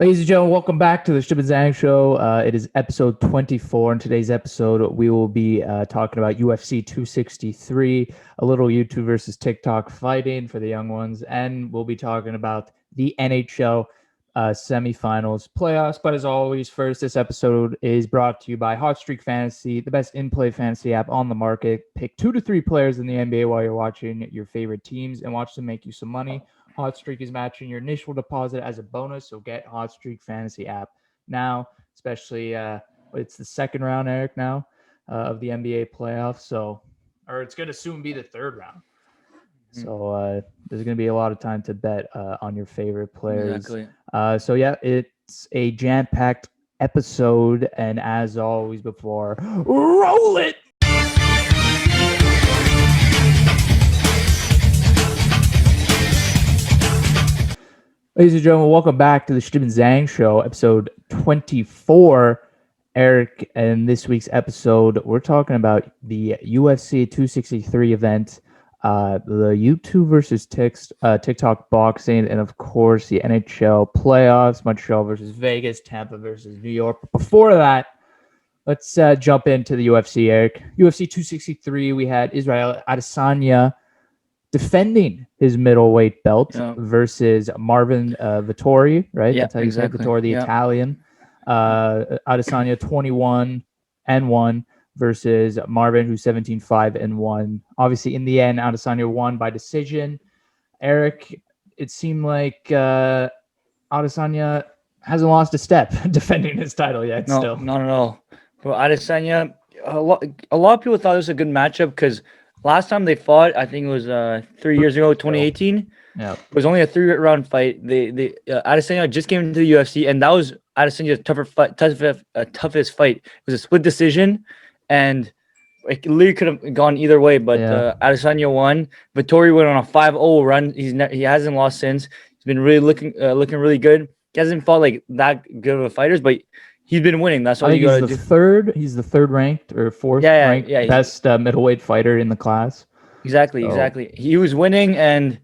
Ladies and gentlemen, welcome back to the Chtib Zhang show. It is episode 24. In today's episode, we will be talking about UFC 263, a little YouTube versus TikTok fighting for the young ones, and we'll be talking about the NHL semifinals playoffs. But as always, first, this episode is brought to you by Hot Streak Fantasy, the best in-play fantasy app on the market. Pick 2 to 3 players in the NBA while you're watching your favorite teams and watch them make you some money. Hot Streak is matching your initial deposit as a bonus, so get Hot Streak Fantasy app now, especially it's the second round, Eric, now of the NBA playoffs. Or it's going to soon be the third round. So there's going to be a lot of time to bet on your favorite players. Exactly. It's a jam-packed episode, and as always before, roll it! Ladies and gentlemen, welcome back to the Chtib Zhang show, episode 24. Eric, in this week's episode, we're talking about the UFC 263 event, the YouTube versus TikTok boxing, and of course the NHL playoffs, Montreal versus Vegas, Tampa versus New York. But before that, let's jump into the UFC, Eric. UFC 263, we had Israel Adesanya defending his middleweight belt versus Marvin Vettori, right? Yeah, that's how you exactly. say Vettori, the Italian. Adesanya 21-1 versus Marvin, who's 17-5-1. Obviously, in the end, Adesanya won by decision. Eric, it seemed like Adesanya hasn't lost a step defending his title yet. No, still, not at all. But Adesanya, a lot of people thought it was a good matchup because last time they fought, I think it was 3 years ago, 2018. Yeah, it was only a 3-round fight. Adesanya just came into the UFC, and that was Adesanya's toughest fight. It was a split decision, and it literally could have gone either way. But Adesanya won. Vettori went on a 5-0 run. He hasn't lost since. He's been really looking really good. He hasn't fought like that good of a fighters, but he's been winning. That's all you gotta do. He's the third ranked or fourth ranked best middleweight fighter in the class. Exactly. He was winning, and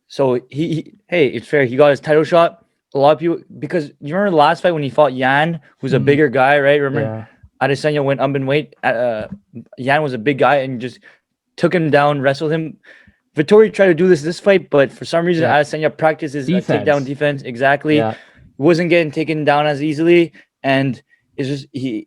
so hey, it's fair. He got his title shot. A lot of people, because you remember the last fight when he fought Yan, who's a bigger guy, right? Remember, Adesanya went up in weight. Yan was a big guy and just took him down, wrestled him. Vittori tried to do this fight, but for some reason, Adesanya practices takedown defense. Exactly. Yeah. Wasn't getting taken down as easily, and it's just he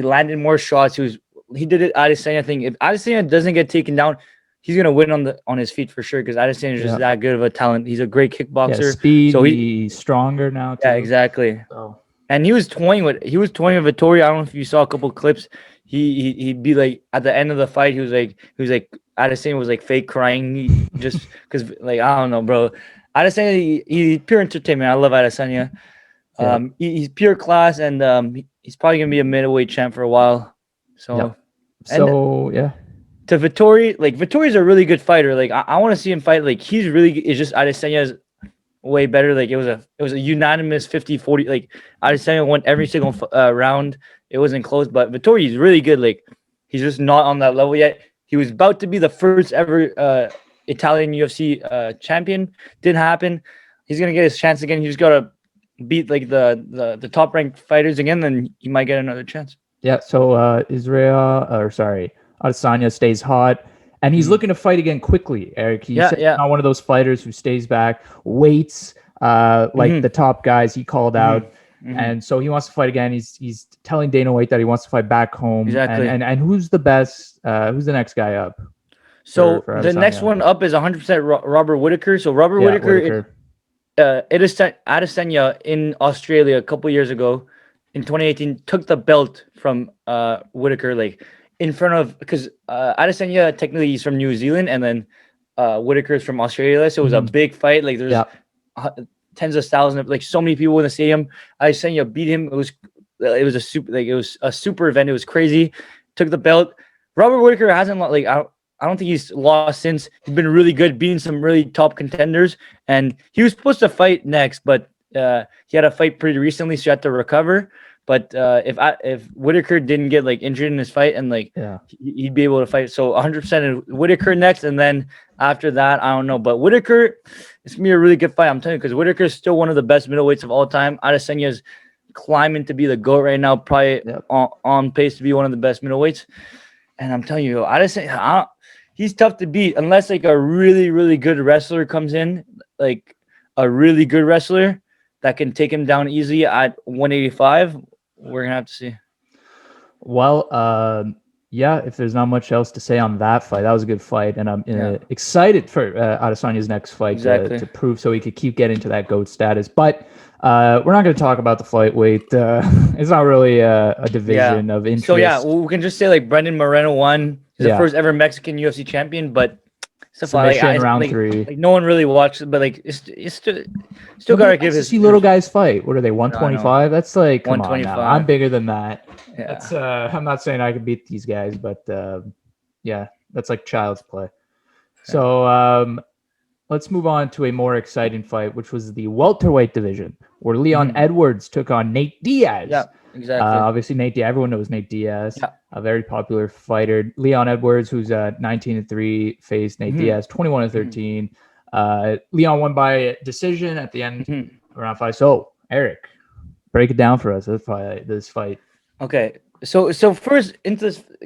landed more shots. He did it Adesanya thing. If Adesanya doesn't get taken down, he's gonna win on his feet for sure, because Adesanya is just that good of a talent. He's a great kickboxer. Yeah, speed. So he's stronger now too. Yeah, exactly. So. And he was toying with Vittori. I don't know if you saw a couple clips. He'd be like at the end of the fight, he was like Adesanya was like fake crying just because, like, I don't know, bro. Adesanya, he's pure entertainment. I love Adesanya. He's pure class, and he's probably gonna be a middleweight champ for a while. So to Vittori, like, Vittori's a really good fighter. Like, I want to see him fight. Like, it's just Adesanya's way better. Like, it was a unanimous 50-40. Like, Adesanya won every single round. It wasn't close, but Vittori is really good. Like, he's just not on that level yet. He was about to be the first ever Italian UFC champion. Didn't happen. He's gonna get his chance again. He just gotta beat like the top ranked fighters again, then he might get another chance. Yeah. So Adesanya stays hot, and he's looking to fight again quickly. Eric, he's not one of those fighters who stays back, waits like the top guys he called out. And so he wants to fight again. He's telling Dana White that he wants to fight back home. Exactly. And who's the best? Who's the next guy up? So the next one up is 100% Robert Whittaker. So Robert Whittaker, Adesanya in Australia a couple years ago, in 2018, took the belt from Whittaker, like in front of, because Adesanya technically he's from New Zealand, and then Whittaker is from Australia. So it was a big fight. Like there's tens of thousands, like so many people in the stadium. Adesanya beat him. It was a super event. It was crazy. Took the belt. Robert Whittaker hasn't, like, I don't think he's lost since. He's been really good, beating some really top contenders. And he was supposed to fight next, but he had a fight pretty recently, so he had to recover. But if Whittaker didn't get like injured in his fight and like he'd be able to fight. So 100% Whittaker next, and then after that I don't know. But Whittaker, it's gonna be a really good fight. I'm telling you, because Whittaker is still one of the best middleweights of all time. Adesanya's climbing to be the GOAT right now, probably on pace to be one of the best middleweights. And I'm telling you, Adesanya, he's tough to beat unless like a really, really good wrestler comes in, like a really good wrestler that can take him down easily at 185. We're gonna have to see. Well, yeah, if there's not much else to say on that fight, that was a good fight, and I'm excited for Adesanya's next fight to prove so he could keep getting to that GOAT status. But we're not going to talk about the flyweight. It's not really a division of interest. So we can just say like Brendan Moreno won. He's the first ever Mexican UFC champion, but submission round 3. Like no one really watched it, but like it's still gotta give his. See little guys fight. What are they? 125? That's like come on now. I'm bigger than that. Yeah. That's I'm not saying I can beat these guys, but yeah, that's like child's play. So let's move on to a more exciting fight, which was the welterweight division, where Leon Edwards took on Nate Diaz. Yeah, exactly. Obviously, Nate Diaz. Everyone knows Nate Diaz, a very popular fighter. Leon Edwards, who's 19-3, faced Nate Diaz, 21-13. Leon won by decision at the end of round 5. So, Eric, break it down for us. This fight. Okay, so first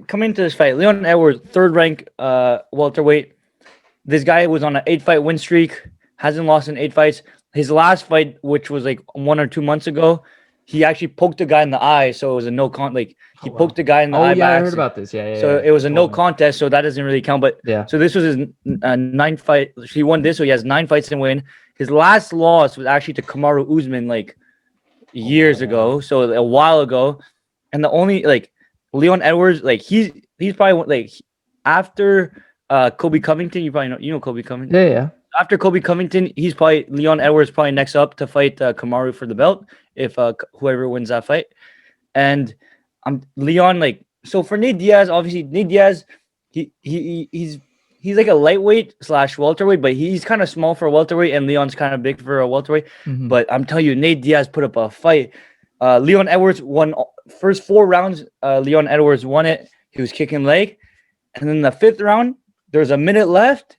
coming into this fight, Leon Edwards, third rank welterweight. This guy was on an 8-fight win streak, hasn't lost in 8 fights. His last fight, which was like 1 or 2 months ago, he actually poked a guy in the eye, so it was a no con. Like he poked a guy in the eye. Oh yeah, I heard about this. Yeah. So it was a no contest, so that doesn't really count. But so this was his 9th fight. He won this, so he has 9 fights and win. His last loss was actually to Kamaru Usman like years ago, so a while ago. And the only like Leon Edwards, like he's probably like after Kobe Covington. You probably know Kobe Covington. Yeah. After Kobe Covington, Leon Edwards probably next up to fight Kamaru for the belt if whoever wins that fight. And Leon, like, so for Nate Diaz, obviously Nate Diaz, he's like a lightweight / welterweight, but he's kind of small for a welterweight, and Leon's kind of big for a welterweight. But I'm telling you, Nate Diaz put up a fight. Leon Edwards won first 4 rounds. Leon Edwards won it. He was kicking leg, and then the 5th round, there's a minute left.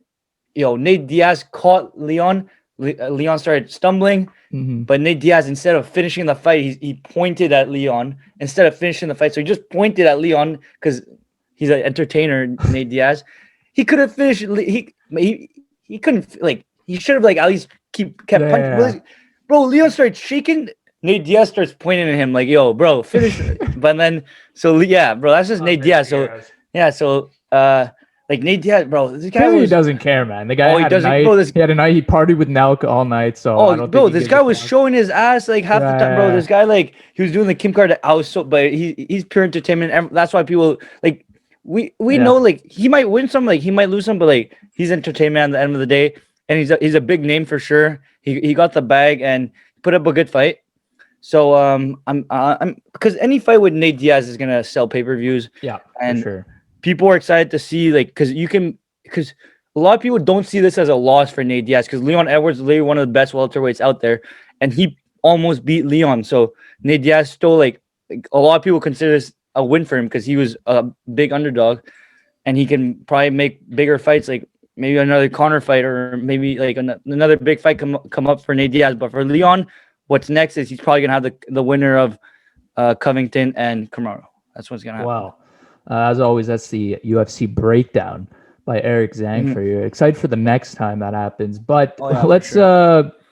Nate Diaz caught Leon. Leon started stumbling, but Nate Diaz, instead of finishing the fight, he pointed at Leon instead of finishing the fight. So he just pointed at Leon because he's an entertainer, Nate Diaz. He could have finished. He couldn't, like, he should have, like, at least kept punching. Bro, Leon started shaking. Nate Diaz starts pointing at him like, yo, bro, finish. But then, so yeah, bro, that's just Nate Diaz. So yeah, so like Nate Diaz, bro, this guy doesn't care, man. The guy had a night. He had a night. He partied with Nelk all night. So this guy was showing his ass like half the time, bro. This guy, like, he was doing the Kim Kardashian. But he's pure entertainment. And that's why people like we know, like, he might win some, like he might lose some, but like he's entertainment at the end of the day, and he's a big name for sure. He got the bag and put up a good fight. So I'm because any fight with Nate Diaz is gonna sell pay-per-views. Yeah, and for sure. People are excited to see, like, because a lot of people don't see this as a loss for Nate Diaz, because Leon Edwards is literally one of the best welterweights out there, and he almost beat Leon. So Nate Diaz still, like a lot of people consider this a win for him because he was a big underdog, and he can probably make bigger fights, like maybe another Conor fight, or maybe like another big fight come up for Nate Diaz. But for Leon, what's next is he's probably gonna have the winner of Covington and Kamaru. That's what's gonna happen. Wow. As always, that's the UFC breakdown by Chtib Zhang for you. Excited for the next time that happens. But let's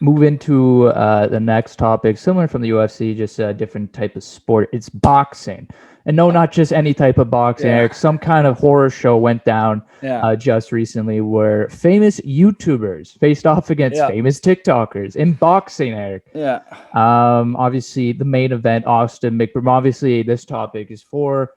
move into the next topic, similar from the UFC, just a different type of sport. It's boxing. And no, not just any type of boxing, Eric. Some kind of horror show went down just recently where famous YouTubers faced off against famous TikTokers in boxing, Eric. Yeah. Obviously, the main event, Austin Mcbroom. Obviously, this topic is for...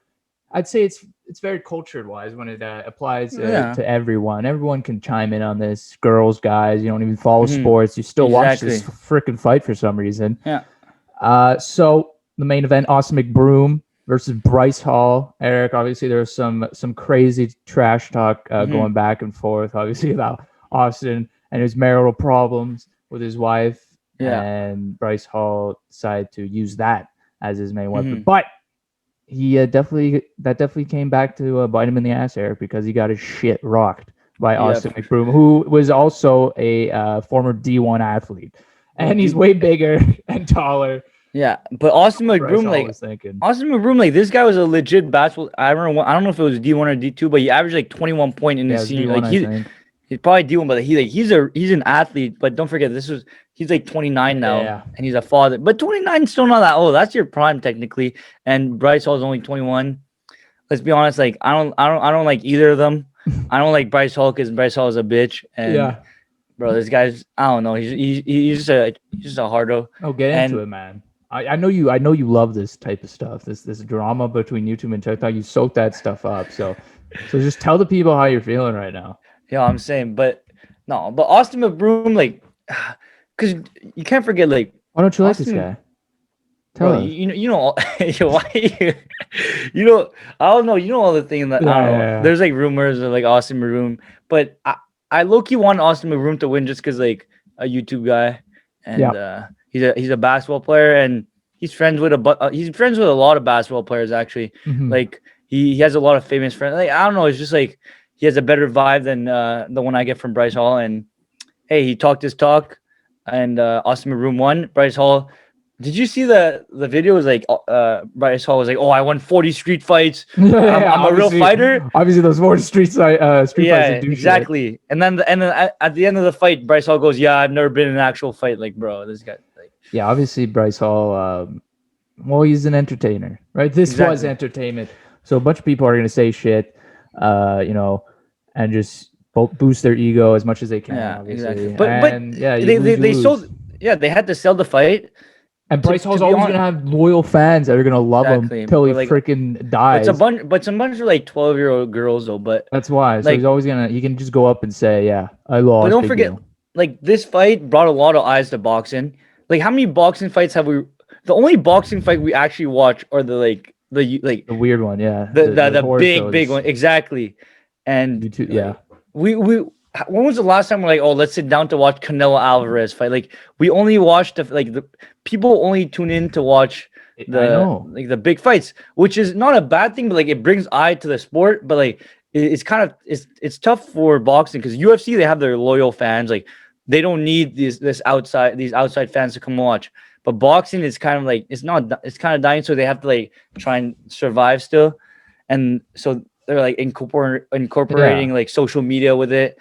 I'd say it's very cultured wise when it applies to everyone. Everyone can chime in on this. Girls, guys, you don't even follow sports. You still watch this freaking fight for some reason. Yeah. So the main event, Austin Mcbroom versus Bryce Hall. Eric, obviously there was some crazy trash talk going back and forth, obviously, about Austin and his marital problems with his wife. Yeah. And Bryce Hall decided to use that as his main weapon. But he definitely came back to bite him in the ass, Eric, because he got his shit rocked by Austin Mcbroom, who was also a former D1 athlete, and he's way bigger and taller. Yeah, but Austin Mcbroom, like this guy was a legit basketball. I don't know if it was D1 or D2, but he averaged like 21 points in his senior. Like he's probably D1, but he's an athlete. But don't forget, he's like 29 now, and he's a father. But 29 is still not that old. That's your prime technically. And Bryce Hall is only 21. Let's be honest, like I don't like either of them. I don't like Bryce Hall because Bryce Hall is a bitch. And bro, this guy's, I don't know. He's just a hardo. Oh, get into it, man. I know you love this type of stuff. This drama between YouTube and TikTok. You soak that stuff up. So just tell the people how you're feeling right now. Yeah, I'm saying, but Austin Mcbroom, like, because you can't forget, like, why don't you like this guy? Tell us. You know, why? You know, I don't know. You know all the things that I don't know. There's like rumors of like Austin Mcbroom, but I low-key want Austin Mcbroom to win just because like a YouTube guy, and he's a basketball player, and he's friends with a lot of basketball players actually. Like he has a lot of famous friends. Like I don't know, it's just like he has a better vibe than the one I get from Bryce Hall. And hey, he talked his talk, and Austin Mcbroom won. Bryce Hall. Did you see the video? Was like Bryce Hall was like, "Oh, I won 40 street fights. I'm a real fighter." Obviously, those 40 street fights. Yeah, exactly. Shit. And then at the end of the fight, Bryce Hall goes, "Yeah, I've never been in an actual fight." Like, bro, this guy. Like, yeah, obviously Bryce Hall. Well, he's an entertainer, right? This was entertainment. So a bunch of people are gonna say shit, and just boost their ego as much as they can. Yeah, obviously. Exactly. But they sold. Yeah, they had to sell the fight. And Bryce Hall's always gonna have loyal fans that are gonna love him till he freaking dies. But some bunch of like 12-year-old girls though. But that's why. So he's always he can just go up and say, "Yeah, I lost." But don't forget, like this fight brought a lot of eyes to boxing. Like how many boxing fights have we? The only boxing fight we actually watch are the weird one, the big one, exactly. And YouTube, we. When was the last time we're like, oh, let's sit down to watch Canelo Alvarez fight? Like we only watched the people only tune in to watch the big fights, which is not a bad thing, but like it brings eye to the sport. But like it's kind of it's tough for boxing because UFC, they have their loyal fans. Like they don't need these outside fans to come watch. But boxing is kind of like it's kind of dying, so they have to like try and survive still, and so they're like incorporating like social media with it.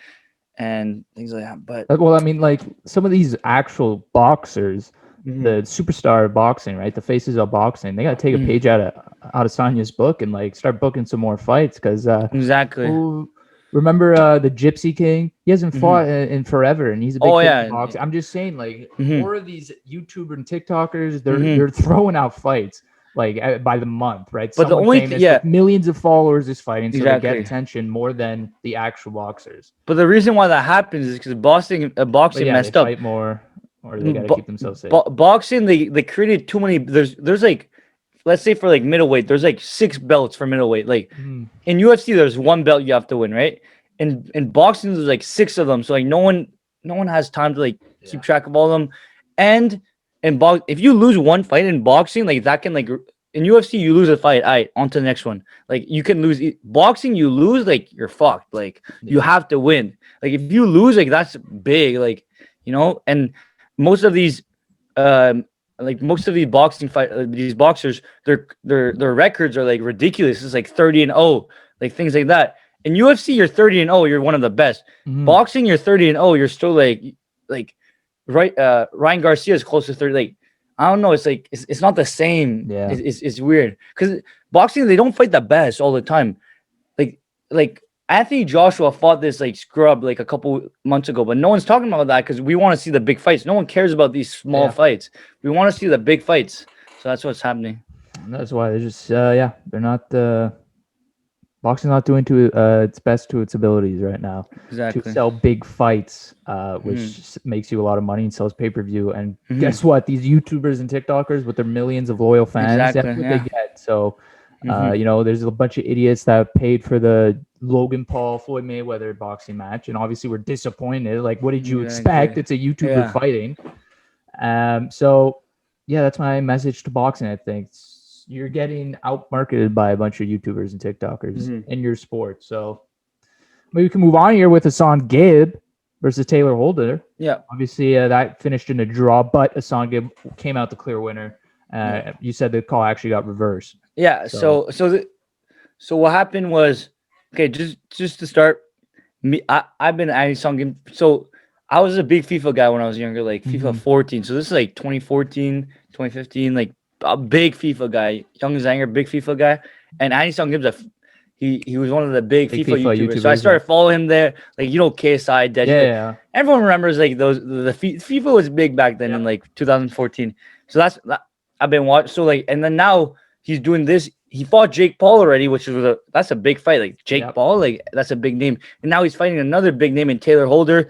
And things like that. But well, I mean, like some of these actual boxers, the superstar of boxing, right? The faces of boxing, they got to take a page out of Sonya's book and like start booking some more fights because exactly. Remember the Gypsy King? He hasn't fought in forever, and he's a big boxer. I'm just saying, like more of these YouTubers and TikTokers, they're throwing out fights like by the month, right? But someone the only famous with millions of followers is fighting, so they get attention more than the actual boxers. But the reason why that happens is because boxing messed up. Fight more, or they gotta keep themselves safe. Boxing, they created too many. There's like, let's say for like middleweight, there's like 6 belts for middleweight. Like in UFC, there's 1 belt you have to win, right? In boxing, there's like 6 of them. So like no one has time to like keep track of all of them. And if you lose one fight in boxing, like that can like in UFC you lose a fight, all right, on to the next one. Like you can lose boxing, you lose, like you're fucked. Like you have to win. Like if you lose, like that's big. Like and most of these boxing these boxers, their records are like ridiculous. It's like 30-0, like things like that. In UFC, you're 30-0, you're one of the best. Boxing, you're 30-0, you're still like. Right, Ryan Garcia is close to 30. Like, I don't know. It's like it's not the same. Yeah, it's weird because boxing, they don't fight the best all the time. Like Anthony Joshua fought this like scrub like a couple months ago, but no one's talking about that because we want to see the big fights. No one cares about these small fights. We want to see the big fights. So that's what's happening. And that's why they're just they're not. Boxing's not doing its best to its abilities right now. Exactly. To sell big fights, which makes you a lot of money and sells pay-per-view. And guess what? These YouTubers and TikTokers with their millions of loyal fans, that's what they get. So, there's a bunch of idiots that paid for the Logan Paul Floyd Mayweather boxing match, and obviously we're disappointed. Like, what did you expect? It's a YouTuber fighting. So Yeah, that's my message to boxing. I think you're getting outmarketed by a bunch of YouTubers and TikTokers in your sport. So maybe we can move on here with Hassan Gibb versus Taylor Holder. Yeah. Obviously, that finished in a draw, but Hassan Gibb came out the clear winner. You said the call actually got reversed. Yeah. So what happened was, okay, just to start, I've been adding Song Gibb. So I was a big FIFA guy when I was younger, like FIFA 14. So this is like 2014, 2015, like a big FIFA guy, young Zanger, big FIFA guy. And Andy Song Gibbs, he was one of the big FIFA YouTubers. So I started following him there, like KSI, Deji. Yeah. Everyone remembers like the FIFA was big back then in like 2014. So I've been watching. So like, and then now he's doing this. He fought Jake Paul already, which was that's a big fight. Like Jake Paul, like that's a big name. And now he's fighting another big name in Taylor Holder.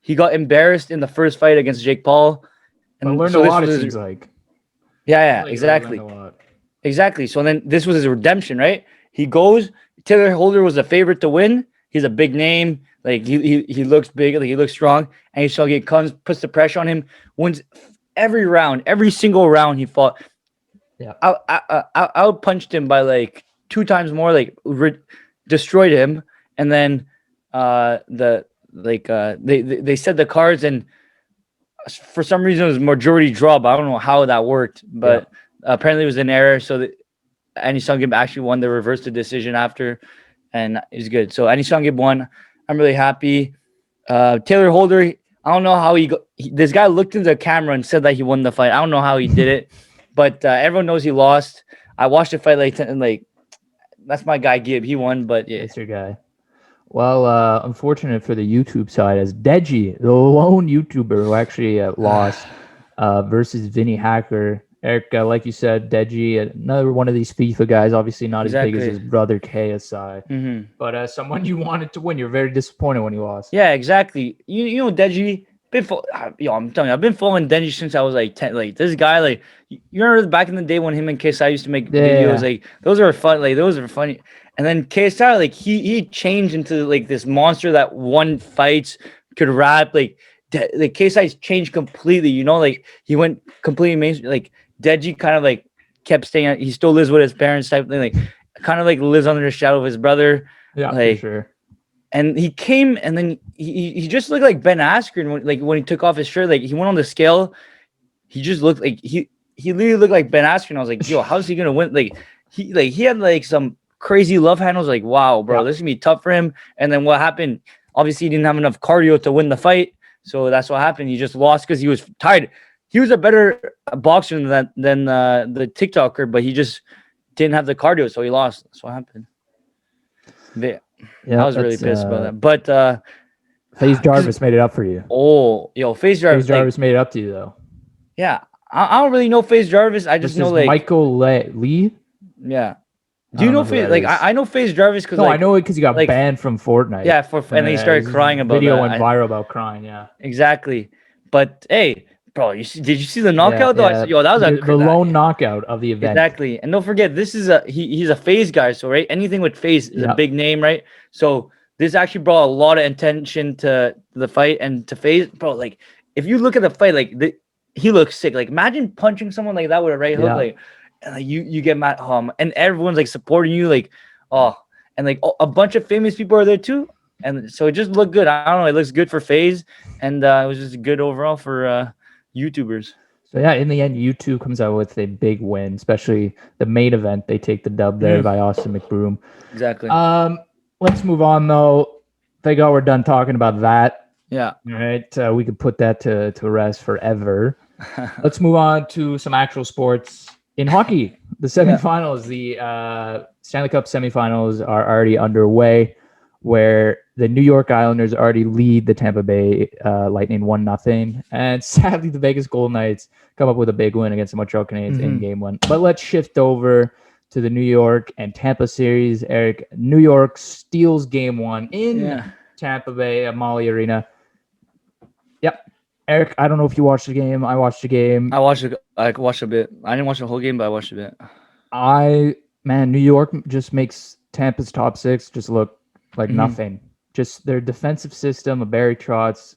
He got embarrassed in the first fight against Jake Paul. And learned a lot, it seems like. Yeah, exactly. Exactly. So then this was his redemption, right? He goes, Taylor Holder was the favorite to win. He's a big name. Like he looks big, like he looks strong. And he shall comes, puts the pressure on him, wins every round, every single round he fought. Yeah, I punched him by like 2 times more, like destroyed him, and then they said the cards, and for some reason it was majority draw, but I don't know how that worked, but apparently it was an error. So that Andy Sungib actually won the reverse the decision after, and it was good. So Andy Sungib won. I'm really happy. Taylor Holder, I don't know how this guy looked into the camera and said that he won the fight. I don't know how he did it. But everyone knows he lost. I watched the fight like that's my guy Gibb. He won, but yeah, it's your guy. Well, unfortunate for the YouTube side, as Deji, the lone YouTuber who actually lost versus Vinny Hacker. Eric, like you said, Deji, another one of these FIFA guys, obviously not as big as his brother KSI, but someone you wanted to win. You're very disappointed when he lost. Yeah, exactly. You know Deji. I'm telling you, I've been following Denji since I was like 10. Like this guy, like you remember back in the day when him and KSI used to make videos, like those are fun, like those are funny. And then KSI, like he changed into like this monster that won fights, could rap, like KSI's changed completely, like he went completely mainstream. Like Deji kind of like kept staying, he still lives with his parents type thing, like kind of like lives under the shadow of his brother. Yeah, like, for sure. And he came, and then he just looked like Ben Askren when he took off his shirt. Like he went on the scale, he just looked like he literally looked like Ben Askren. I was like, yo, how's he gonna win? Like he had like some crazy love handles. Like, wow, bro, this is gonna be tough for him. And then what happened? Obviously, he didn't have enough cardio to win the fight, so that's what happened. He just lost because he was tired. He was a better boxer than the TikToker, but he just didn't have the cardio, so he lost. That's what happened. Yeah, I was really pissed about that. But FaZe Jarvis made it up for you. Oh, yo, FaZe Jarvis. FaZe Jarvis made it up to you though. Yeah, I don't really know FaZe Jarvis. I just know like Michael Lee. Yeah. Do you know FaZe? Like I know FaZe Jarvis because I know it because he got banned from Fortnite. Yeah, and then he started crying about video that. Went viral about crying. Yeah, exactly. But hey, bro, did you see the knockout though? Yeah. I said, yo, that was the lone knockout of the event. Exactly. And don't forget, this is he's a FaZe guy, so right, anything with FaZe is a big name, right? So this actually brought a lot of attention to the fight and to FaZe, bro. Like if you look at the fight, like he looks sick. Like imagine punching someone like that with a right hook, like you get mad, and everyone's like supporting you, like and like a bunch of famous people are there too, and so it just looked good. I don't know, it looks good for FaZe, and it was just good overall for YouTubers. So yeah, in the end, YouTube comes out with a big win, especially the main event. They take the dub there by Austin McBroom. Exactly. Let's move on though. Thank God we're done talking about that. Yeah. All right. We could put that to rest forever. Let's move on to some actual sports. In hockey, the semifinals, the Stanley Cup semifinals are already underway, where the New York Islanders already lead the Tampa Bay Lightning 1-0. And sadly, the Vegas Golden Knights come up with a big win against the Montreal Canadiens in Game 1. But let's shift over to the New York and Tampa series. Eric, New York steals Game 1 in Tampa Bay at Mahle Arena. Yep. Eric, I don't know if you watched the game. I watched the game. I watched a bit. I didn't watch the whole game, but I watched a bit. New York just makes Tampa's top 6 just look like nothing. Just their defensive system of Barry Trotz,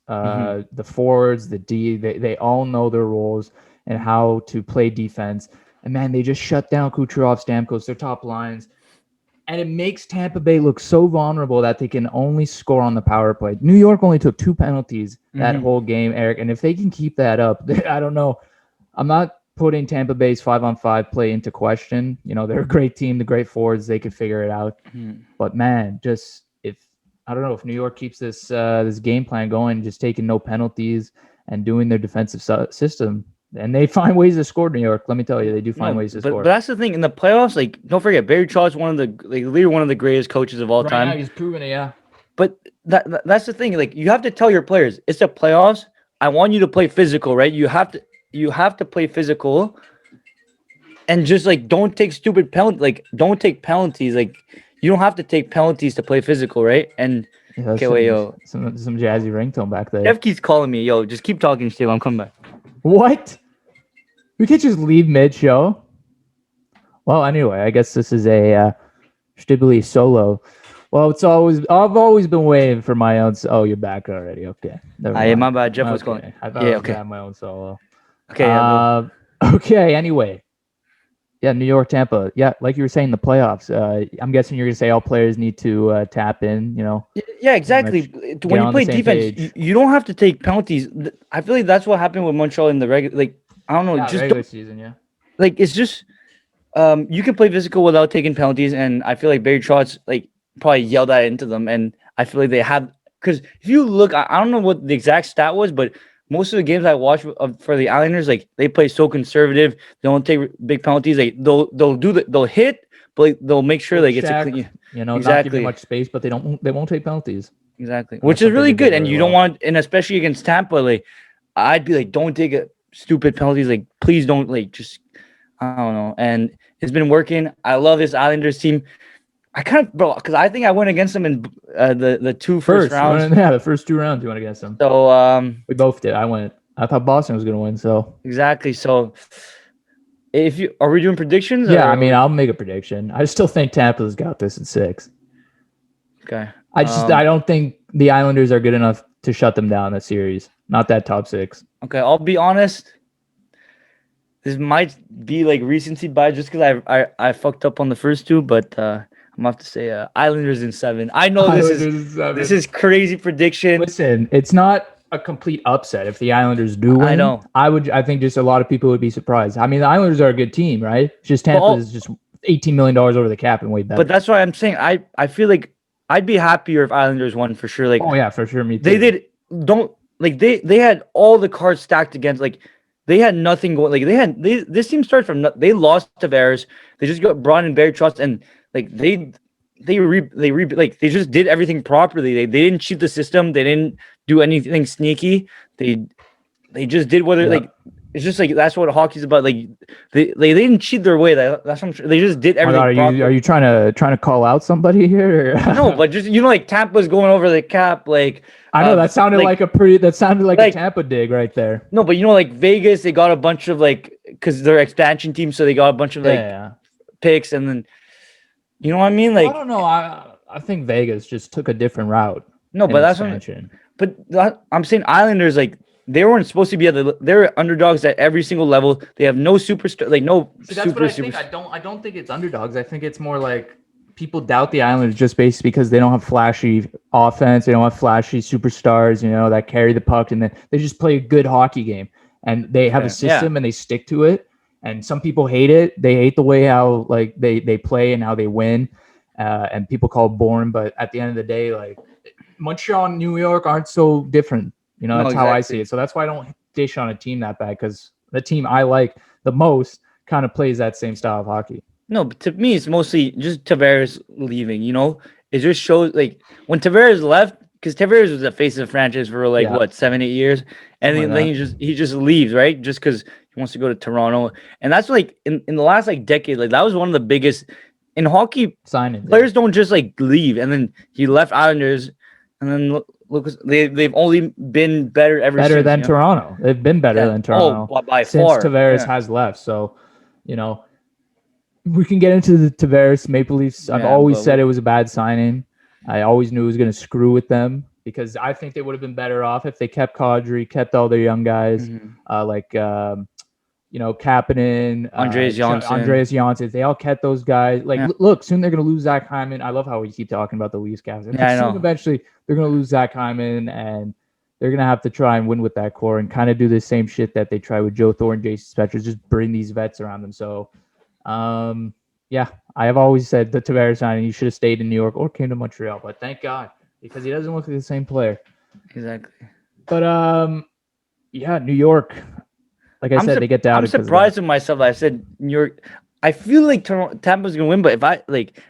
the forwards, the D, they all know their roles. and how to play defense. And man, they just shut down Kucherov, Stamkos, their top lines. And it makes Tampa Bay look so vulnerable that they can only score on the power play. New York only took 2 penalties that whole game, Eric. And if they can keep that up, I don't know. I'm not putting Tampa Bay's 5-on-5 play into question. You know, they're a great team, the great forwards, they could figure it out. But man, just I don't know if New York keeps this this game plan going, just taking no penalties and doing their defensive system. And they find ways to score, New York. Let me tell you, they do find ways to score. But that's the thing in the playoffs. Like, don't forget, Barry Trotz, one of the greatest coaches of all time. Now he's proven it, yeah. But that's the thing. Like, you have to tell your players, it's the playoffs. I want you to play physical, right? You have to play physical, and just like don't take stupid penalties. Like, don't take penalties. Like, you don't have to take penalties to play physical, right? And okay, wait, yo, some jazzy ringtone back there. Jeff keeps calling me, yo. Just keep talking, Steve. I'm coming back. What? We could just leave mid-show. Well, anyway, I guess this is a Chtibly solo. Well, I've always been waiting for my own. Oh, you're back already. Okay. My bad. Jeff was calling. I thought I was have my own solo. Okay. Okay. Anyway. Yeah, New York, Tampa. Yeah, like you were saying, the playoffs. I'm guessing you're gonna say all players need to tap in. You know. Yeah, exactly. When you play defense, you don't have to take penalties. I feel like that's what happened with Montreal in the regular. Like, I don't know, just regular season. Yeah. Like, it's just you can play physical without taking penalties, and I feel like Barry Trotz like probably yelled that into them, and I feel like they have, because if you look, I don't know what the exact stat was, but most of the games I watch for the Islanders, like, they play so conservative. They don't take big penalties. Like, they'll hit, but like, they'll make sure like it's a clean, not giving much space, but they won't take penalties. Exactly, which is really good. And you don't want, and especially against Tampa, like, I'd be like, don't take stupid penalties. Like, please don't, like, just, I don't know. And it's been working. I love this Islanders team. I kind of, bro, because I think I went against them in the two first rounds. Yeah, the first 2 rounds you went against them. So we both did. I thought Boston was gonna win. So exactly. So are we doing predictions? Yeah, I mean, I'll make a prediction. I still think Tampa's got this in 6. Okay. I don't think the Islanders are good enough to shut them down in the series. Not that top 6. Okay, I'll be honest. This might be like recency bias just because I fucked up on the first 2, but I'm gonna have to say Islanders in 7. I know this is crazy prediction. Listen, it's not a complete upset if the Islanders do win. I know. I think just a lot of people would be surprised. I mean, the Islanders are a good team, right? Just Tampa is just $18 million over the cap and way better. But that's why I'm saying I feel like I'd be happier if Islanders won for sure. Like, oh yeah, for sure. Me too. They had all the cards stacked against, like, they had nothing going. Like, this team started from they lost Tavares. They just got brought in Barry Trotz, and like they just did everything properly. They didn't cheat the system. They didn't do anything sneaky. They just did what like, it's just like, that's what hockey's about. Like, they didn't cheat their way. That's what they just did everything. Are you trying to call out somebody here? No, but just, like, Tampa's going over the cap. Like, I know that sounded like a Tampa dig right there. No, but like Vegas, they got a bunch of, like, because they're expansion team, so they got a bunch of picks, and then, you know what I mean? Like, I don't know. I think Vegas just took a different route. No, but that's I'm saying Islanders, like, they weren't supposed to be they're underdogs at every single level. They have no superstar, like, no. See, that's what I think. I don't think it's underdogs. I think it's more like people doubt the Islanders just basically because they don't have flashy offense. They don't have flashy superstars, that carry the puck, and then they just play a good hockey game. And they have a system and they stick to it. And some people hate it. They hate the way how, like, they play and how they win. And people call it boring. But at the end of the day, like, Montreal and New York aren't so different. That's how I see it. So that's why I don't dish on a team that bad, because the team I like the most kind of plays that same style of hockey. No, but to me, it's mostly just Tavares leaving, It just shows, like, when Tavares left, because Tavares was the face of the franchise for, like, 7-8 years. And then he just leaves, right? Just because he wants to go to Toronto. And that's, like, in the last, like, decade, like, that was one of the biggest in hockey. Signing. Players don't just, like, leave. And then he left Islanders, and then look, they've only been better since. Better than Toronto. They've been better than Toronto by since far. Tavares has left. So, we can get into the Tavares Maple Leafs. I've always said it was a bad signing. I always knew it was going to screw with them, because I think they would have been better off if they kept Kadri, kept all their young guys, like Kapanen, Andreas Janssen. They all kept those guys. Look, soon they're going to lose Zach Hyman. I love how we keep talking about the Leafs guys. Yeah, I know. Soon, eventually, they're going to lose Zach Hyman, and they're going to have to try and win with that core and kind of do the same shit that they try with Joe Thornton, Jason Spezza, just bring these vets around them. So, yeah, I have always said the Tavares signing, he should have stayed in New York or came to Montreal, but thank God, because he doesn't look like the same player. Exactly. But, yeah, New York. Like I said, they get down. I'm surprised with myself that I said New York. I feel like Tampa's gonna win, but if I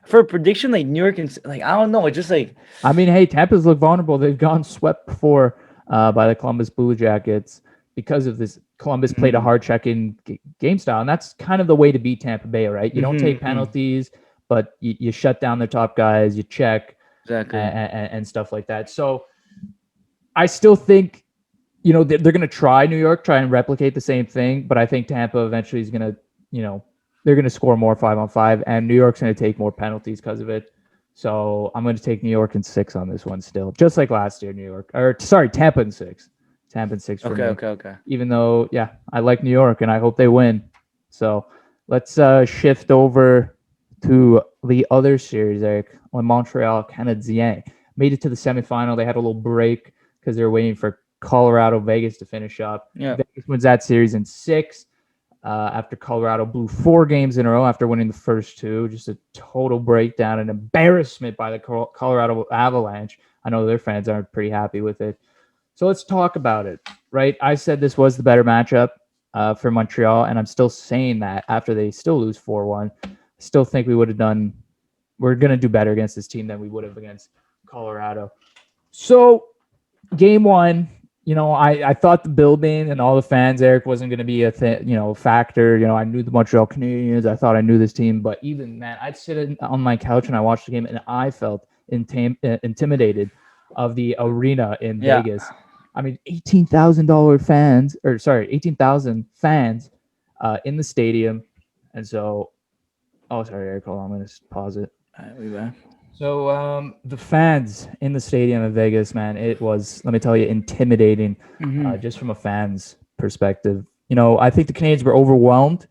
for a prediction, New York and I don't know, it's just I mean, hey, Tampa's look vulnerable. They've gone swept before by the Columbus Blue Jackets because of this. Columbus played a hard check-in game style, and that's kind of the way to beat Tampa Bay, right? You don't take penalties, but you shut down their top guys, you check, and stuff like that. So I still think. They're going to try New York, try and replicate the same thing, but I think Tampa eventually is going to, they're going to score more 5-on-5, and New York's going to take more penalties because of it. So I'm going to take New York in 6 on this one still, just like last year, Tampa in 6. Tampa in 6 for me. Okay. Even though, I like New York, and I hope they win. So let's shift over to the other series, Eric, when Montreal Canadiens made it to the semifinal. They had a little break because they were waiting for Colorado, Vegas to finish up. Yeah. Vegas wins that series in 6 after Colorado blew 4 games in a row after winning the first 2. Just a total breakdown, an embarrassment by the Colorado Avalanche. I know their fans aren't pretty happy with it. So let's talk about it, right? I said this was the better matchup for Montreal, and I'm still saying that after they still lose 4-1. I still think we're going to do better against this team than we would have against Colorado. So game 1, I thought the building and all the fans, Eric, wasn't going to be a factor. I knew the Montreal Canadiens. I thought I knew this team. But even, man, I'd sit on my couch and I watched the game, and I felt intimidated of the arena in Vegas. I mean, $18,000 fans, 18,000 fans in the stadium. And so, sorry, Eric, hold on. I'm going to pause it. All right, we're back. So the fans in the stadium in Vegas, man, it was, let me tell you, intimidating just from a fan's perspective. I think the Canadiens were overwhelmed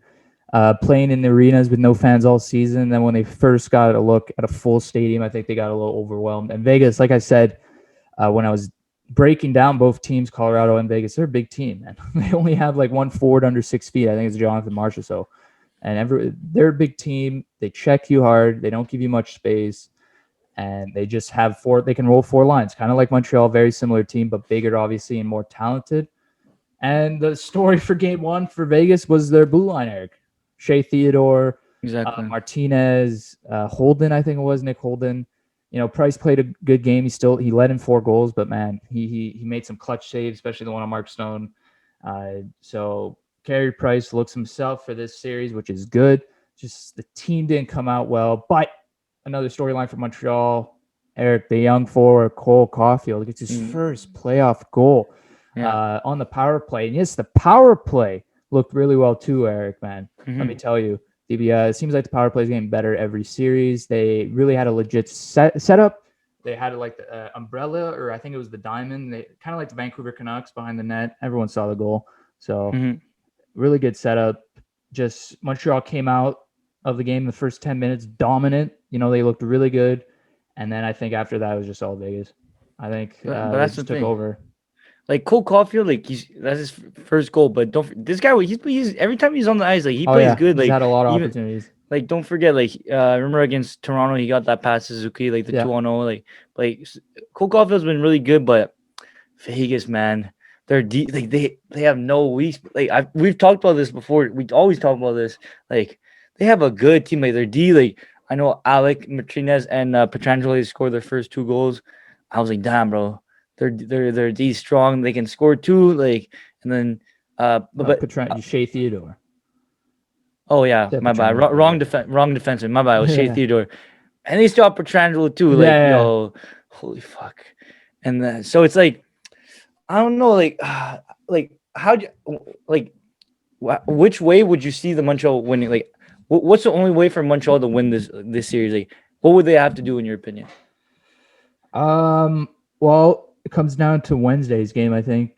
playing in the arenas with no fans all season. And then when they first got a look at a full stadium, I think they got a little overwhelmed. And Vegas, like I said, when I was breaking down both teams, Colorado and Vegas, they're a big team, man. They only have one forward under 6 feet. I think it's Jonathan Marchessault. So, and they're a big team. They check you hard. They don't give you much space. And they just have 4. They can roll 4 lines, kind of like Montreal, very similar team, but bigger, obviously, and more talented. And the story for game 1 for Vegas was their blue line, Eric. Shea Theodore, Martinez, Holden, I think it was Nick Holden. Price played a good game. He let in 4 goals, but man, he made some clutch saves, especially the one on Mark Stone. So Carey Price looks himself for this series, which is good. Just the team didn't come out well, but another storyline for Montreal, Eric, the young forward, Cole Caulfield, gets his first playoff goal on the power play. And yes, the power play looked really well too, Eric, man. Let me tell you. It seems like the power play is getting better every series. They really had a legit setup. They had the umbrella, or I think it was the diamond. They kind of like the Vancouver Canucks behind the net. Everyone saw the goal. So really good setup. Just Montreal came out of the game the first 10 minutes dominant. They looked really good. And then I think after that, it was just all Vegas. I think but that's just took over. Cole Caulfield, that's his first goal. But this guy, he's every time he's on the ice, he plays good. He's had a lot of opportunities. Don't forget, remember against Toronto, he got that pass to Suzuki, the 2-0. Cole Caulfield's been really good, but Vegas, man, they're deep. They have no weak. We've talked about this before. We always talk about this. They have a good team. They're D. I know Alec Martinez and Pietrangelo scored their first 2 goals. I was like, damn, bro, they're D strong. They can score 2. And then Shea Theodore. Oh yeah, my bad. Wrong defenseman. My bad. It was Shea Theodore, and they still have Pietrangelo too. Yo, holy fuck. And then so it's I don't know, how do you, which way would you see the Montreal winning? What's the only way for Montreal to win this series? What would they have to do in your opinion? Well, it comes down to Wednesday's game, I think.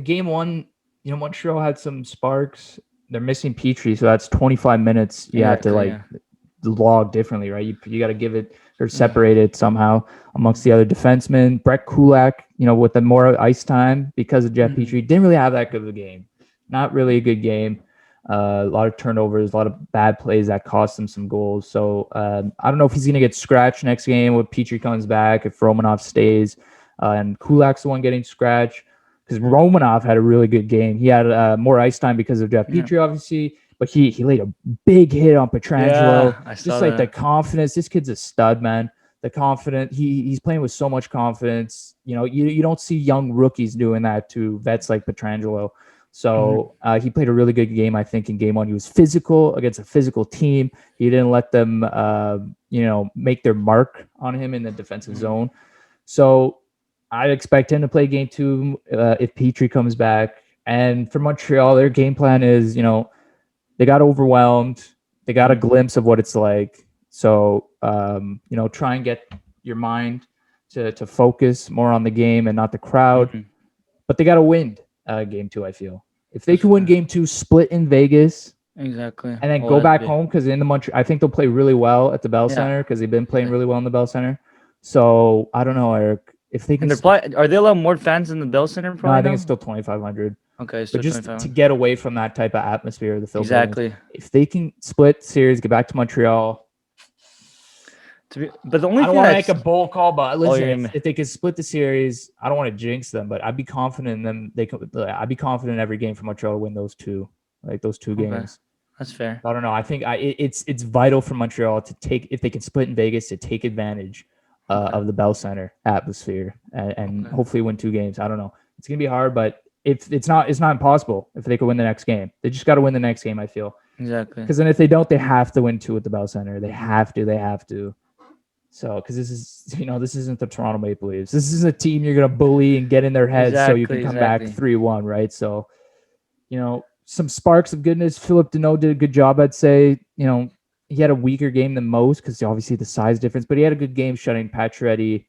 Game 1, Montreal had some sparks. they're missing Petrie, so that's 25 minutes. You have to log differently, right? You got to give it or separate it somehow amongst the other defensemen. Brett Kulak, with the more ice time because of Jeff Petrie, didn't really have that good of a game. Not really a good game. A lot of turnovers, a lot of bad plays that cost him some goals. So I don't know if he's going to get scratched next game when Petrie comes back, if Romanov stays. And Kulak's the one getting scratched because Romanov had a really good game. He had more ice time because of Jeff Petrie, obviously, but he laid a big hit on Pietrangelo. Yeah, I saw just like that. The confidence. This kid's a stud, man. The confidence. He's playing with so much confidence. You don't see young rookies doing that to vets like Pietrangelo. So he played a really good game, I think, in game one. He was physical against a physical team. He didn't let them, make their mark on him in the defensive zone. So I expect him to play game two if Petrie comes back. And for Montreal, their game plan is, they got overwhelmed. They got a glimpse of what it's like. So, try and get your mind to focus more on the game and not the crowd. But they got to win game two, I feel. If they can win game two, split in Vegas. Exactly. And then go back home because in the Montreal, I think they'll play really well at the Bell Center because they've been playing really well in the Bell Center. So, I don't know, Eric. If they can, are they allowed more fans in the Bell Center? No, I think it's still 2,500. Okay, so just to get away from that type of atmosphere of the Phil exactly. Buildings. If they can split series, get back to Montreal. But the only I don't thing want to make a bold call, but listen, if they can split the series, I don't want to jinx them, but I'd be confident in them. I'd be confident in every game for Montreal to win those two games. That's fair. I don't know. I think it's vital for Montreal to if they can split in Vegas, to take advantage of the Bell Center atmosphere and hopefully win 2 games. I don't know. It's gonna be hard, but if it's not impossible if they could win the next game. They just got to win the next game, I feel. Exactly. Because then if they don't, they have to win 2 at the Bell Center. They have to. So, because this isn't the Toronto Maple Leafs. This is a team you're gonna bully and get in their heads so you can come back 3-1, right? So, some sparks of goodness. Philip Deneau did a good job, I'd say. He had a weaker game than most because obviously the size difference, but he had a good game shutting Pacioretty,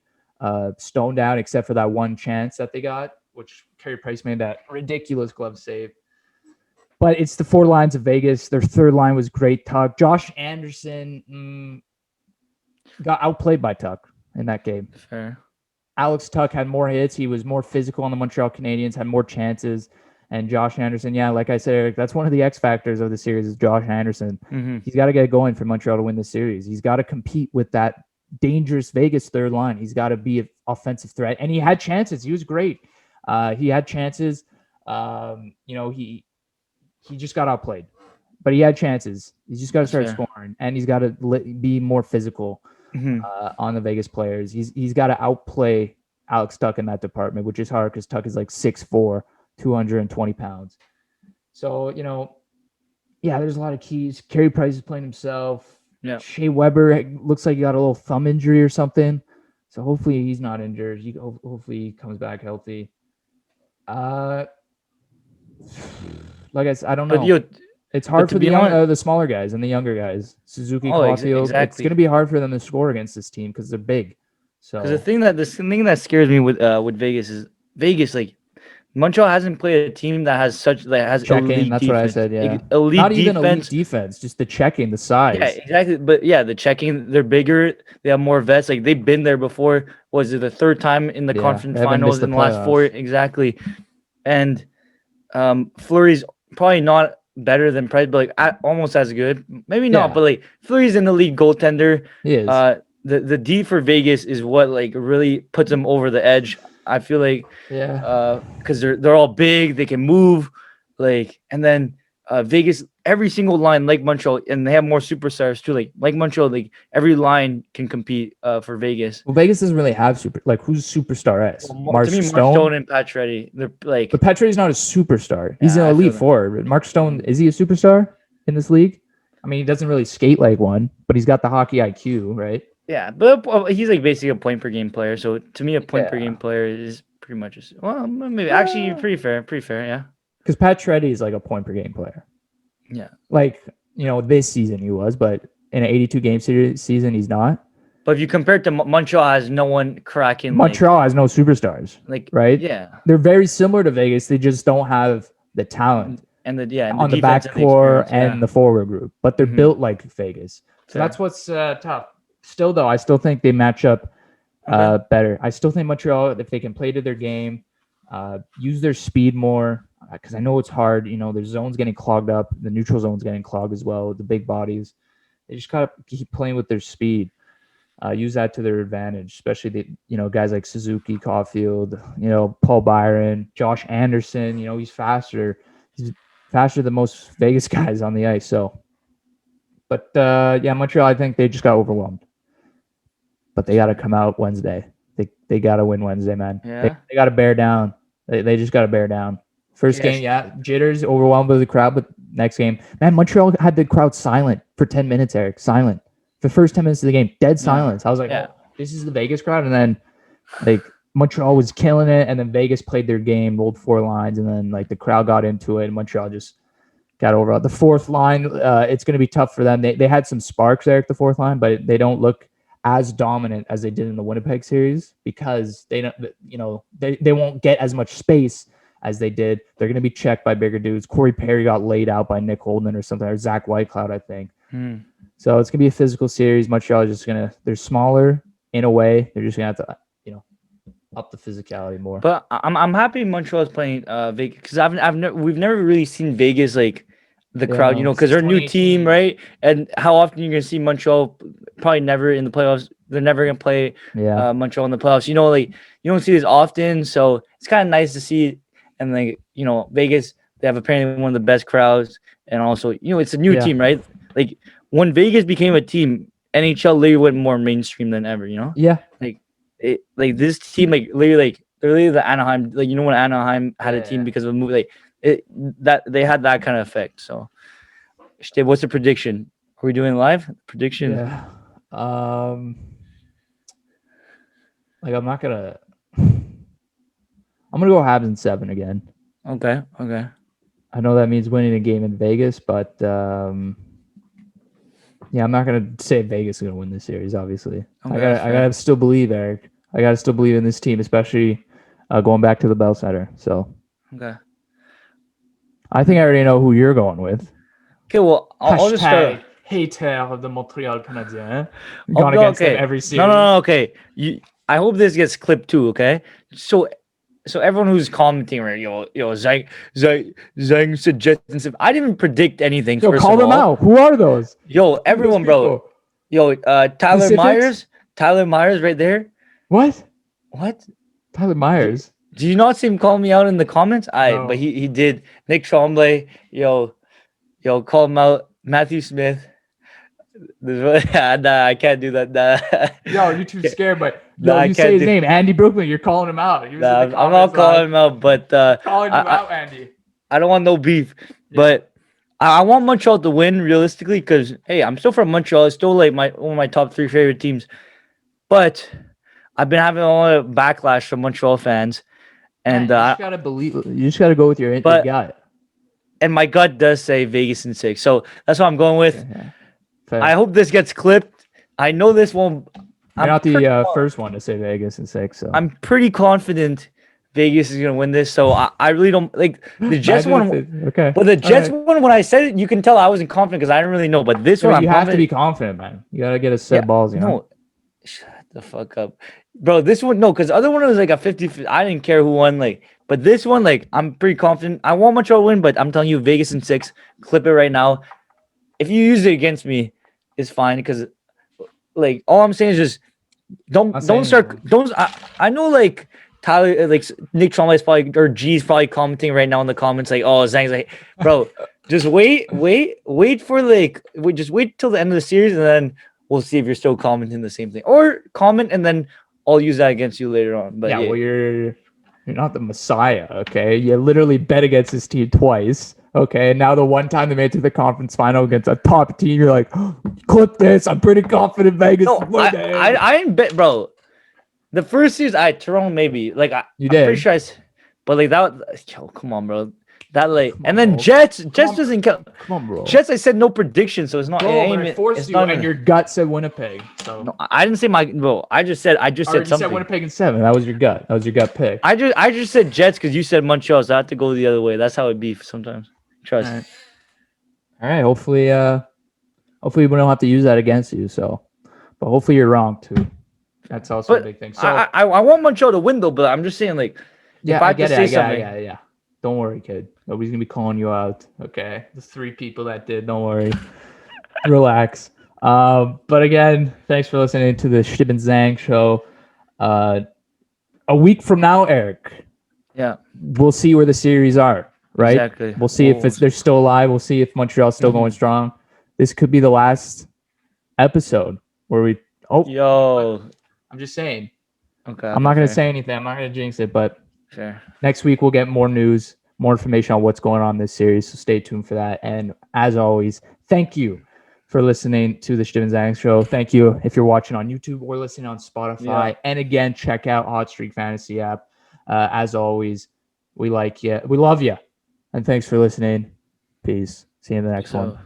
Stone down, except for that one chance that they got, which Carey Price made that ridiculous glove save. But it's the 4 lines of Vegas. Their third line was great. Tuck. Josh Anderson got outplayed by Tuck in that game. Fair. Alex Tuck had more hits. He was more physical on the Montreal Canadiens, had more chances. And Josh Anderson, like I said, Eric, that's one of the X factors of the series is Josh Anderson. He's got to get going for Montreal to win the series. He's got to compete with that dangerous Vegas third line. He's got to be an offensive threat. And he had chances. He was great. He had chances. He just got outplayed. But he had chances. He's just got to start scoring. And he's got to be more physical on the Vegas players. He's got to outplay Alex Tuck in that department, which is hard because Tuck is like 6'4", 220 pounds. So, there's a lot of keys. Carey Price is playing himself. Yeah. Shea Weber looks like he got a little thumb injury or something. So hopefully he's not injured. Hopefully he comes back healthy. Like I said, I don't know. It's hard for the smaller guys and the younger guys. Suzuki, Caulfield. Exactly. It's going to be hard for them to score against this team because they're big. So the thing that scares me with Vegas is like Montreal hasn't played a team that has checking. That's defense. What I said. Yeah, elite not defense. Even elite defense, just the checking, the size. Yeah, exactly. But the checking, they're bigger. They have more vets. Like they've been there before. Was it the 3rd time in the conference finals in the last 4? Exactly. And Fleury's probably not better than Price, but almost as good. Maybe not, but Fleury's an elite goaltender. He is. The D for Vegas is what really puts them over the edge. I feel like, because they're all big, they can move, and then Vegas, every single line like Montreal, and they have more superstars too. Like Montreal, every line can compete for Vegas. Well, Vegas doesn't really have who's superstar S? Mark Stone and Pacioretty. They're but Pacioretty's not a superstar. He's an elite forward. But Mark Stone, is he a superstar in this league? I mean, he doesn't really skate like one, but he's got the hockey IQ, right? Yeah, but he's basically a point per game player. So to me, a point per game player is pretty much maybe actually pretty fair, yeah. Because Pacioretty is a point per game player. Yeah, this season he was, but in an 82 game season he's not. But if you compare it to Montreal, has no one cracking. Montreal has no superstars, right? Yeah, they're very similar to Vegas. They just don't have the talent. and the on the defense back and the core experience, and the forward group, but they're built like Vegas. So Fair. that's what's tough. Still, though, I still think they match up better. I still think Montreal, if they can play to their game, use their speed more, because I know it's hard. You know, their zone's getting clogged up. The neutral zone's getting clogged as well with the big bodies. They just got to keep playing with their speed. Use that to their advantage, especially guys like Suzuki, Caulfield, Paul Byron, Josh Anderson. He's faster. He's faster than most Vegas guys on the ice. So, but Montreal, I think they just got overwhelmed. But they got to come out Wednesday. They got to win Wednesday, man. Yeah. They got to bear down. They just got to bear down. First game, jitters, overwhelmed by the crowd. But next game, man, Montreal had the crowd silent for 10 minutes, Eric. Silent. For the first 10 minutes of the game, dead silence. I was like, oh, this is the Vegas crowd. And then, Montreal was killing it. And then Vegas played their game, rolled 4 lines. And then, the crowd got into it. And Montreal just got over. The fourth line, it's going to be tough for them. They had some sparks there at the fourth line, but they don't look as dominant as they did in the Winnipeg series because they don't, they won't get as much space as they did. They're going to be checked by bigger dudes. Corey Perry got laid out by Nick Holden or something, or Zach Whitecloud, I think. So it's going to be a physical series. Montreal is just they're smaller in a way. They're just going to have to, up the physicality more. But I'm happy Montreal is playing Vegas because we've never really seen Vegas the crowd, because they're a new team, right? And how often you're going to see Montreal? Probably never in the playoffs. They're never going to play Montreal in the playoffs. You don't see this often, so it's kind of nice to see. And Vegas, they have apparently one of the best crowds, and also it's a new team, right? When Vegas became a team, NHL literally went more mainstream than ever. Yeah. This team, literally the Anaheim, when Anaheim had a team because of a movie, that they had that kind of effect. So, Chtib, what's the prediction? Are we doing live prediction? Yeah. I'm not gonna. I'm gonna go Habs in 7 again. Okay. I know that means winning a game in Vegas, but I'm not gonna say Vegas is gonna win this series. Obviously, okay, I gotta still believe, Eric. I gotta still believe in this team, especially going back to the Bell Center. So, okay. I think I already know who you're going with. Okay, well, I'll just start. Hater of the Montreal Canadiens. Gone against them every series. No. Okay. I hope this gets clipped too. Okay. So everyone who's commenting, right? Zhang suggestions. I didn't predict anything. Yo, call them out. Who are those? Yo, everyone, bro. Yo, Tyler Myers. Tyler Myers, right there. What? Tyler Myers. Do you not see him calling me out in the comments? No. But he did. Nick Tremblay. Yo, call him out. Matthew Smith. I can't do that. Yo, you're too scared, but you say his name, Andy Brooklyn. You're calling him out. I'm not calling him out, but calling him out, Andy. I don't want no beef, but I want Montreal to win realistically because hey, I'm still from Montreal. It's still one of my top 3 favorite teams, but I've been having a lot of backlash from Montreal fans, and you just gotta believe. You just gotta go with your gut. And my gut does say Vegas in 6, so that's what I'm going with. Yeah. I hope this gets clipped. I know this won't. You're not the first one to say Vegas in 6. So I'm pretty confident Vegas is going to win this. So I really don't like the Jets one. Okay. But the Jets one, when I said it, you can tell I wasn't confident because I didn't really know. But this one, you have to be confident, man. You got to get a set balls. No, shut the fuck up, bro. This one, no, because the other one was like a 50. I didn't care who won. But this one, I'm pretty confident. I want Montreal to win, but I'm telling you, Vegas in 6. Clip it right now. If you use it against me, it's fine because, all I'm saying is just don't start. Don't. I know Tyler, Nick Tremblay is probably or G's probably commenting right now in the comments oh Zhang's bro, just wait for just wait till the end of the series and then we'll see if you're still commenting the same thing or comment and then I'll use that against you later on. But well, you're not the Messiah, okay? You literally bet against this team twice. Okay, and now the one time they made it to the conference final against a top team, you're like, clip this. I'm pretty confident Vegas. No, I didn't bet, bro. The first series, Toronto maybe. You did. I'm pretty sure but that. Yo, come on, bro. That and then Jets doesn't count. Come on, bro. Jets, I said no prediction, so it's not. Bro, I forced you, and your gut said Winnipeg. So no, I didn't say bro. I just said something. You said Winnipeg in 7. That was your gut. That was your gut pick. I just said Jets because you said Montreal, so I have to go the other way. That's how it be sometimes. Trust. All right. Hopefully we don't have to use that against you. So, but hopefully you're wrong too. That's also a big thing. So I want Montreal to win though, but I'm just saying like, if I have to say something, yeah. Don't worry, kid. Nobody's gonna be calling you out. Okay, the 3 people that did. Don't worry. Relax. But again, thanks for listening to the Chtib Zhang show. A week from now, Eric. Yeah. We'll see where the series are. Right. Exactly. We'll see if they're still alive. We'll see if Montreal's still going strong. This could be the last episode where we. I'm just saying. Okay. I'm not going to say anything. I'm not going to jinx it, but fair. Next week we'll get more news, more information on what's going on in this series. So stay tuned for that. And as always, thank you for listening to the Chtib Zhang show. Thank you if you're watching on YouTube or listening on Spotify. Yeah. And again, check out Hot Streak Fantasy app. As always, we like you. We love you. And thanks for listening. Peace. See you in the next one.